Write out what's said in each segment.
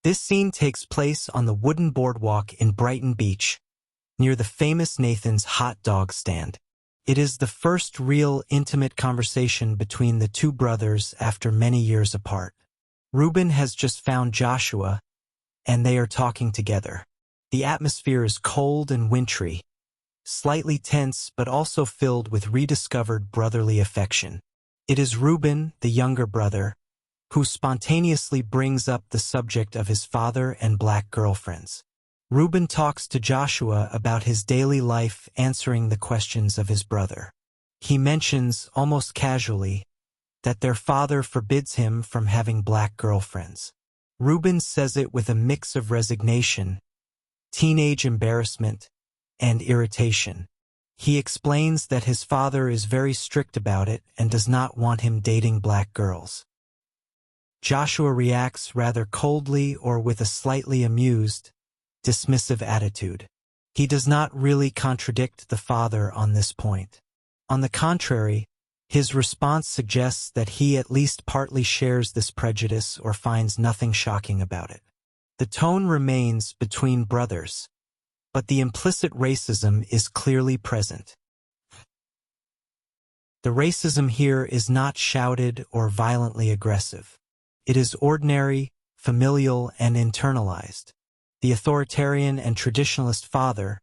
This scene takes place on the wooden boardwalk in Brighton Beach, near the famous Nathan's hot dog stand. It is the first real intimate conversation between the two brothers after many years apart. Reuben has just found Joshua, and they are talking together. The atmosphere is cold and wintry, slightly tense but also filled with rediscovered brotherly affection. It is Reuben, the younger brother, who spontaneously brings up the subject of his father and black girlfriends. Reuben talks to Joshua about his daily life, answering the questions of his brother. He mentions, almost casually, that their father forbids him from having black girlfriends. Reuben says it with a mix of resignation, teenage embarrassment, and irritation. He explains that his father is very strict about it and does not want him dating black girls. Joshua reacts rather coldly or with a slightly amused, dismissive attitude. He does not really contradict the father on this point. On the contrary, his response suggests that he at least partly shares this prejudice or finds nothing shocking about it. The tone remains between brothers, but the implicit racism is clearly present. The racism here is not shouted or violently aggressive. It is ordinary, familial, and internalized. The authoritarian and traditionalist father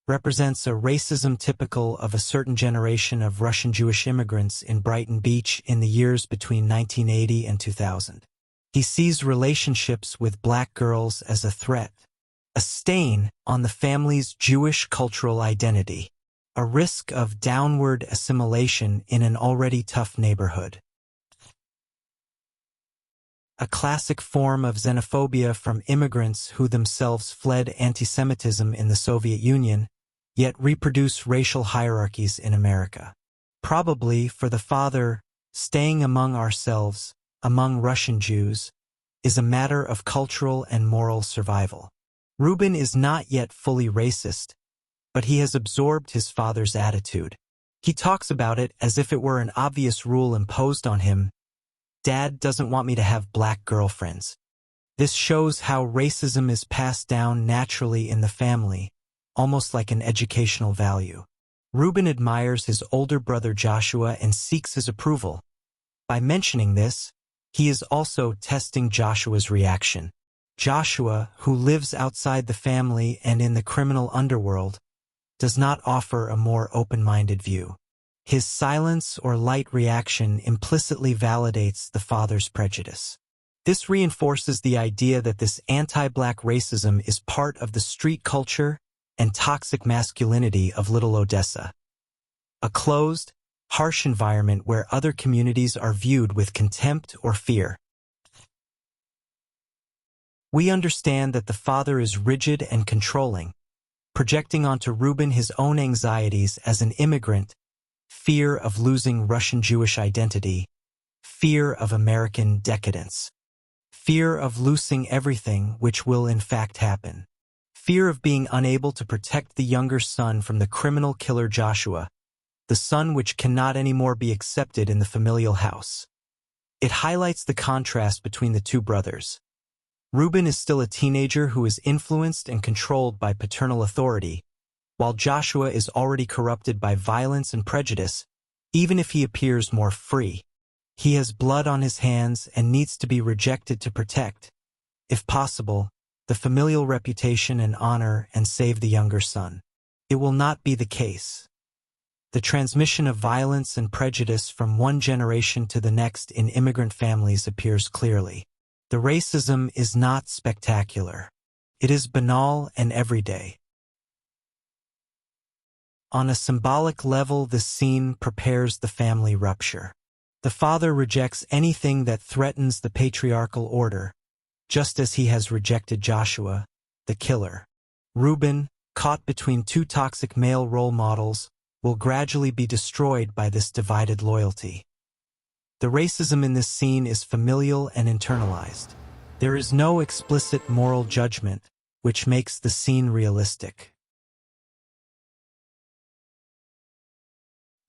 represents a racism typical of a certain generation of Russian Jewish immigrants in Brighton Beach in the years between 1980 and 2000. He sees relationships with black girls as a threat, a stain on the family's Jewish cultural identity, a risk of downward assimilation in an already tough neighborhood. A classic form of xenophobia from immigrants who themselves fled anti-Semitism in the Soviet Union, yet reproduce racial hierarchies in America. Probably, for the father, staying among ourselves, among Russian Jews, is a matter of cultural and moral survival. Reuben is not yet fully racist, but he has absorbed his father's attitude. He talks about it as if it were an obvious rule imposed on him. Dad doesn't want me to have black girlfriends. This shows how racism is passed down naturally in the family, almost like an educational value. Reuben admires his older brother Joshua and seeks his approval. By mentioning this, he is also testing Joshua's reaction. Joshua, who lives outside the family and in the criminal underworld, does not offer a more open-minded view. His silence or light reaction implicitly validates the father's prejudice. This reinforces the idea that this anti-black racism is part of the street culture and toxic masculinity of Little Odessa, a closed, harsh environment where other communities are viewed with contempt or fear. We understand that the father is rigid and controlling, projecting onto Reuben his own anxieties as an immigrant, fear of losing Russian Jewish identity, fear of American decadence, fear of losing everything which will in fact happen, fear of being unable to protect the younger son from the criminal killer Joshua, the son which cannot anymore be accepted in the familial house. It highlights the contrast between the two brothers. Reuben is still a teenager who is influenced and controlled by paternal authority, while Joshua is already corrupted by violence and prejudice, even if he appears more free. He has blood on his hands and needs to be rejected to protect, if possible, the familial reputation and honor and save the younger son. It will not be the case. The transmission of violence and prejudice from one generation to the next in immigrant families appears clearly. The racism is not spectacular. It is banal and everyday. On a symbolic level, this scene prepares the family rupture. The father rejects anything that threatens the patriarchal order, just as he has rejected Joshua, the killer. Reuben, caught between two toxic male role models, will gradually be destroyed by this divided loyalty. The racism in this scene is familial and internalized. There is no explicit moral judgment, which makes the scene realistic.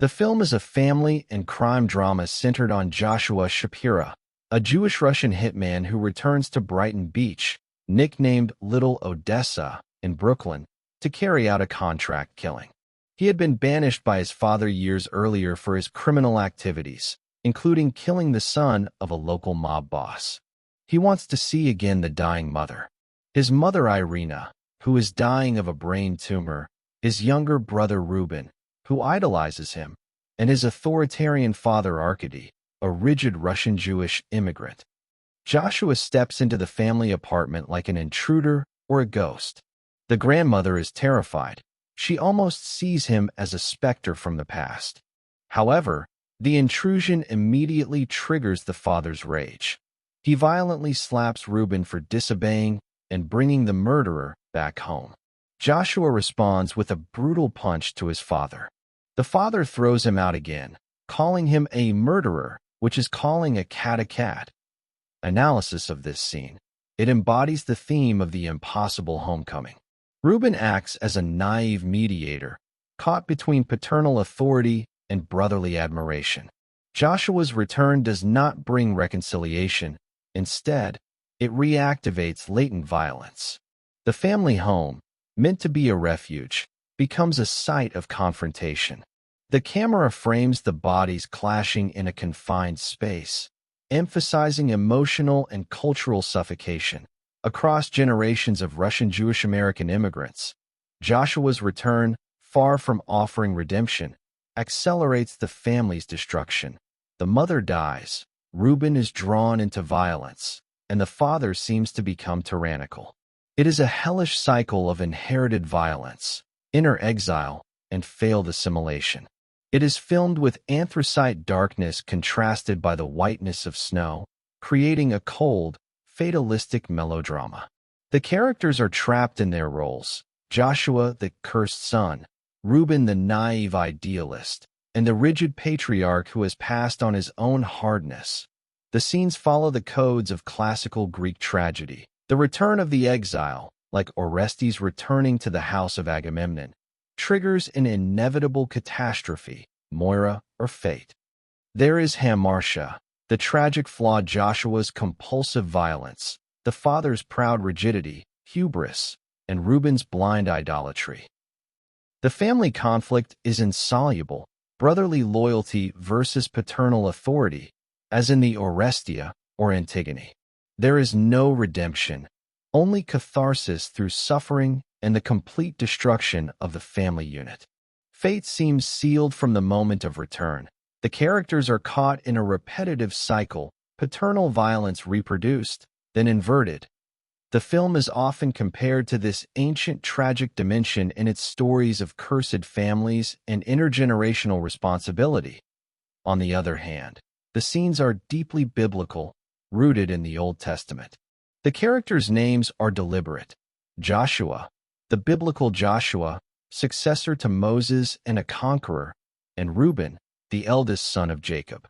The film is a family and crime drama centered on Joshua Shapira, a Jewish-Russian hitman who returns to Brighton Beach, nicknamed Little Odessa, in Brooklyn, to carry out a contract killing. He had been banished by his father years earlier for his criminal activities, including killing the son of a local mob boss. He wants to see again the dying mother. His mother Irina, who is dying of a brain tumor, his younger brother Reuben, who idolizes him, and his authoritarian father Arkady, a rigid Russian Jewish immigrant. Joshua steps into the family apartment like an intruder or a ghost. The grandmother is terrified. She almost sees him as a specter from the past. However, the intrusion immediately triggers the father's rage. He violently slaps Reuben for disobeying and bringing the murderer back home. Joshua responds with a brutal punch to his father. The father throws him out again, calling him a murderer, which is calling a cat a cat. Analysis of this scene. It embodies the theme of the impossible homecoming. Reuben acts as a naive mediator, caught between paternal authority and brotherly admiration. Joshua's return does not bring reconciliation. Instead, it reactivates latent violence. The family home, meant to be a refuge, becomes a site of confrontation. The camera frames the bodies clashing in a confined space, emphasizing emotional and cultural suffocation. Across generations of Russian Jewish American immigrants, Joshua's return, far from offering redemption, accelerates the family's destruction. The mother dies, Reuben is drawn into violence, and the father seems to become tyrannical. It is a hellish cycle of inherited violence, inner exile, and failed assimilation. It is filmed with anthracite darkness contrasted by the whiteness of snow, creating a cold, fatalistic melodrama. The characters are trapped in their roles: Joshua, the cursed son, Reuben, the naive idealist, and the rigid patriarch who has passed on his own hardness. The scenes follow the codes of classical Greek tragedy. The return of the exile, like Orestes returning to the house of Agamemnon, triggers an inevitable catastrophe, Moira, or fate. There is hamartia, the tragic flaw: Joshua's compulsive violence, the father's proud rigidity, hubris, and Reuben's blind idolatry. The family conflict is insoluble: brotherly loyalty versus paternal authority, as in the Orestia or Antigone. There is no redemption, only catharsis through suffering and the complete destruction of the family unit. Fate seems sealed from the moment of return. The characters are caught in a repetitive cycle: paternal violence reproduced, then inverted. The film is often compared to this ancient tragic dimension in its stories of cursed families and intergenerational responsibility. On the other hand, the scenes are deeply biblical, rooted in the Old Testament. The characters' names are deliberate. Joshua, the biblical Joshua, successor to Moses and a conqueror, and Reuben, the eldest son of Jacob.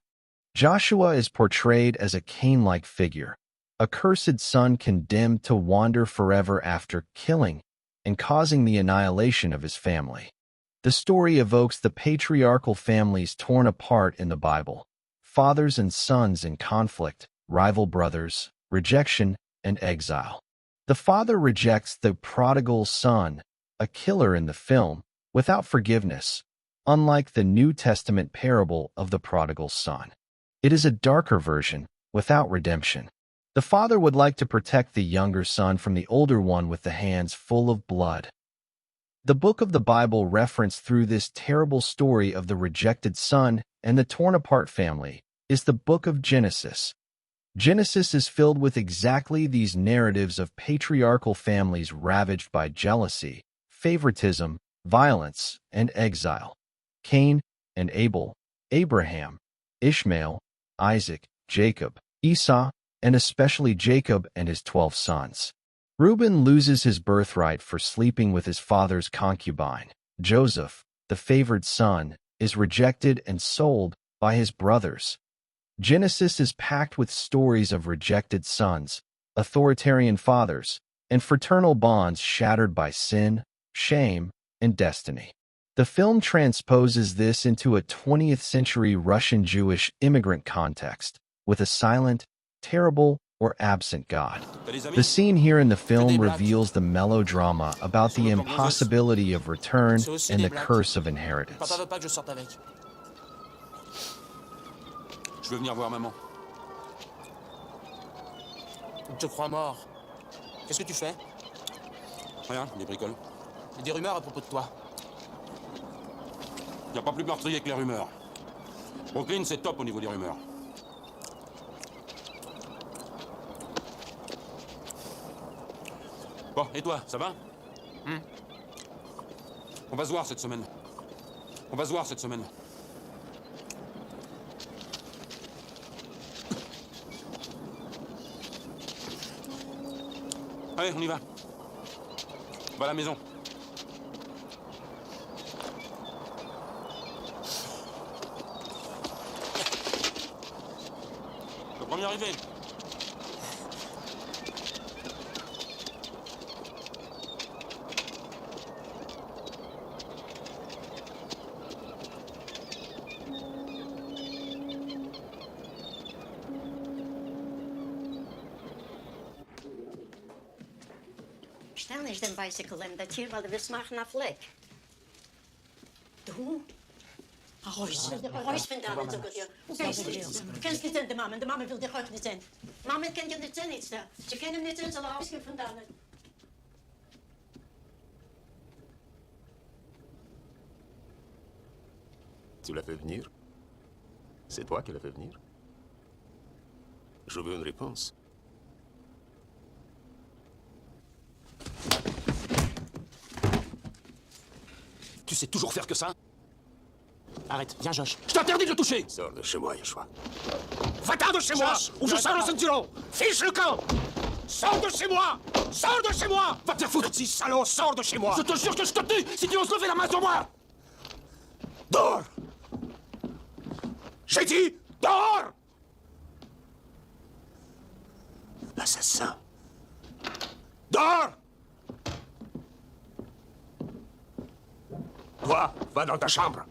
Joshua is portrayed as a Cain-like figure, a cursed son condemned to wander forever after killing and causing the annihilation of his family. The story evokes the patriarchal families torn apart in the Bible: fathers and sons in conflict, rival brothers, rejection, and exile. The father rejects the prodigal son, a killer in the film, without forgiveness, unlike the New Testament parable of the prodigal son. It is a darker version, without redemption. The father would like to protect the younger son from the older one with the hands full of blood. The book of the Bible referenced through this terrible story of the rejected son and the torn-apart family is the book of Genesis. Genesis is filled with exactly these narratives of patriarchal families ravaged by jealousy, favoritism, violence, and exile. Cain and Abel, Abraham, Ishmael, Isaac, Jacob, Esau, and especially Jacob and his 12 sons. Reuben loses his birthright for sleeping with his father's concubine. Joseph, the favored son, is rejected and sold by his brothers. Genesis is packed with stories of rejected sons, authoritarian fathers, and fraternal bonds shattered by sin, shame, and destiny. The film transposes this into a 20th century Russian Jewish immigrant context, with a silent, terrible, or absent God. The scene here in the film reveals the melodrama about the impossibility of return and the curse of inheritance. Papa veut pas que je sorte avec. Je veux venir voir maman. Je te crois mort. Qu'est-ce que tu fais? Rien, des bricoles. Il y a des rumeurs à propos de toi. Y a pas plus meurtrier que les rumeurs. Brooklyn, c'est top au niveau des rumeurs. Bon, et toi, ça va? On va se voir cette semaine. On va se voir cette semaine. Allez, on y va. On va à la maison. Le premier arrivé. Stel eens den bicycle en dat hier, want we smaken naar vlek. Doe. Huis vandaan en zo goed, ja. Hoe kan je dit? Ken je niet de mama? De mama wil dit ook niet zijn. Mama kan je niet zijn, niet staan. Ze kennen hem niet in, ze laten huis vandaan. Tu l'as fait venir? C'est toi qui l'as fait venir? Je veux une réponse. Tu sais toujours faire que ça? Arrête, viens Josh. Je t'interdis de le toucher! Sors de chez moi, Joshua. Va-t'en de chez moi! Ou je sors le ceinturon! Fiche le camp! Sors de chez moi! Sors de chez moi! Va te faire foutre, petit salaud! Sors de chez moi! Je te jure que je te tue si tu oses lever la main sur moi! Dors! J'ai dit, dors! L'assassin. Dors! Toi, va dans ta chambre.